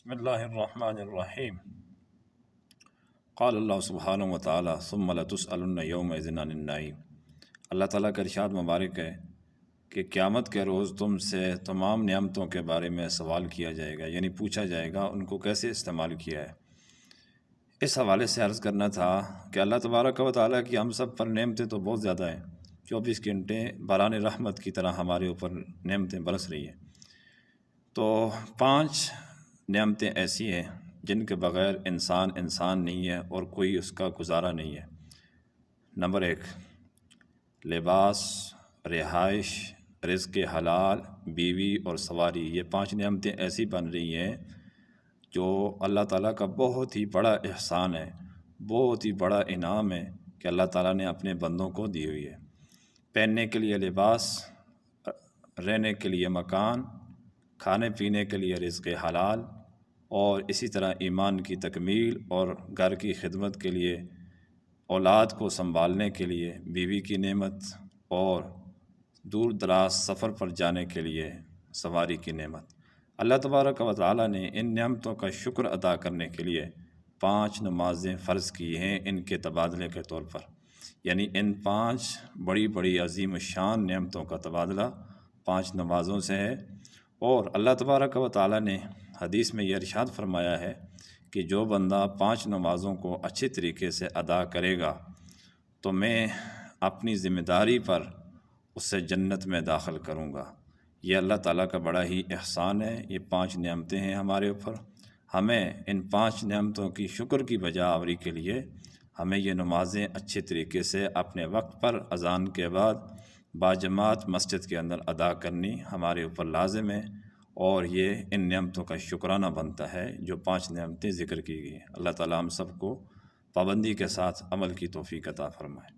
بسم اللہ الرحمن الرحیم قال اللہ سبحانہ وتعالی ثم لتسألن یومئذ عن النعیم۔ اللہ تعالیٰ کا ارشاد مبارک ہے کہ قیامت کے روز تم سے تمام نعمتوں کے بارے میں سوال کیا جائے گا، یعنی پوچھا جائے گا ان کو کیسے استعمال کیا ہے۔ اس حوالے سے عرض کرنا تھا کہ اللہ تبارک و تعالیٰ کی ہم سب پر نعمتیں تو بہت زیادہ ہیں، 24 گھنٹے باران رحمت کی طرح ہمارے اوپر نعمتیں برس رہی ہیں۔ تو 5 نعمتیں ایسی ہیں جن کے بغیر انسان نہیں ہے اور کوئی اس کا گزارا نہیں ہے۔ نمبر 1، لباس، رہائش، رزق حلال، بیوی اور سواری۔ یہ 5 نعمتیں ایسی بن رہی ہیں جو اللہ تعالیٰ کا بہت ہی بڑا احسان ہے، بہت ہی بڑا انعام ہے کہ اللہ تعالیٰ نے اپنے بندوں کو دی ہوئی ہے۔ پہننے کے لیے لباس، رہنے کے لیے مکان، کھانے پینے کے لیے رزق حلال، اور اسی طرح ایمان کی تکمیل اور گھر کی خدمت کے لیے، اولاد کو سنبھالنے کے لیے بیوی کی نعمت، اور دور دراز سفر پر جانے کے لیے سواری کی نعمت۔ اللہ تبارک و تعالیٰ نے ان نعمتوں کا شکر ادا کرنے کے لیے 5 نمازیں فرض کی ہیں ان کے تبادلے کے طور پر، یعنی ان 5 بڑی بڑی عظیم الشان نعمتوں کا تبادلہ 5 نمازوں سے ہے۔ اور اللہ تبارک و تعالیٰ نے حدیث میں یہ ارشاد فرمایا ہے کہ جو بندہ 5 نمازوں کو اچھے طریقے سے ادا کرے گا تو میں اپنی ذمہ داری پر اسے جنت میں داخل کروں گا۔ یہ اللہ تعالیٰ کا بڑا ہی احسان ہے، یہ 5 نعمتیں ہیں ہمارے اوپر۔ ہمیں ان 5 نعمتوں کی شکر کی بجا آوری کے لیے ہمیں یہ نمازیں اچھے طریقے سے اپنے وقت پر اذان کے بعد باجماعت مسجد کے اندر ادا کرنی ہمارے اوپر لازم ہے، اور یہ ان نعمتوں کا شکرانہ بنتا ہے جو 5 نعمتیں ذکر کی گئی ہیں۔ اللہ تعالیٰ ہم سب کو پابندی کے ساتھ عمل کی توفیق عطا فرمائے۔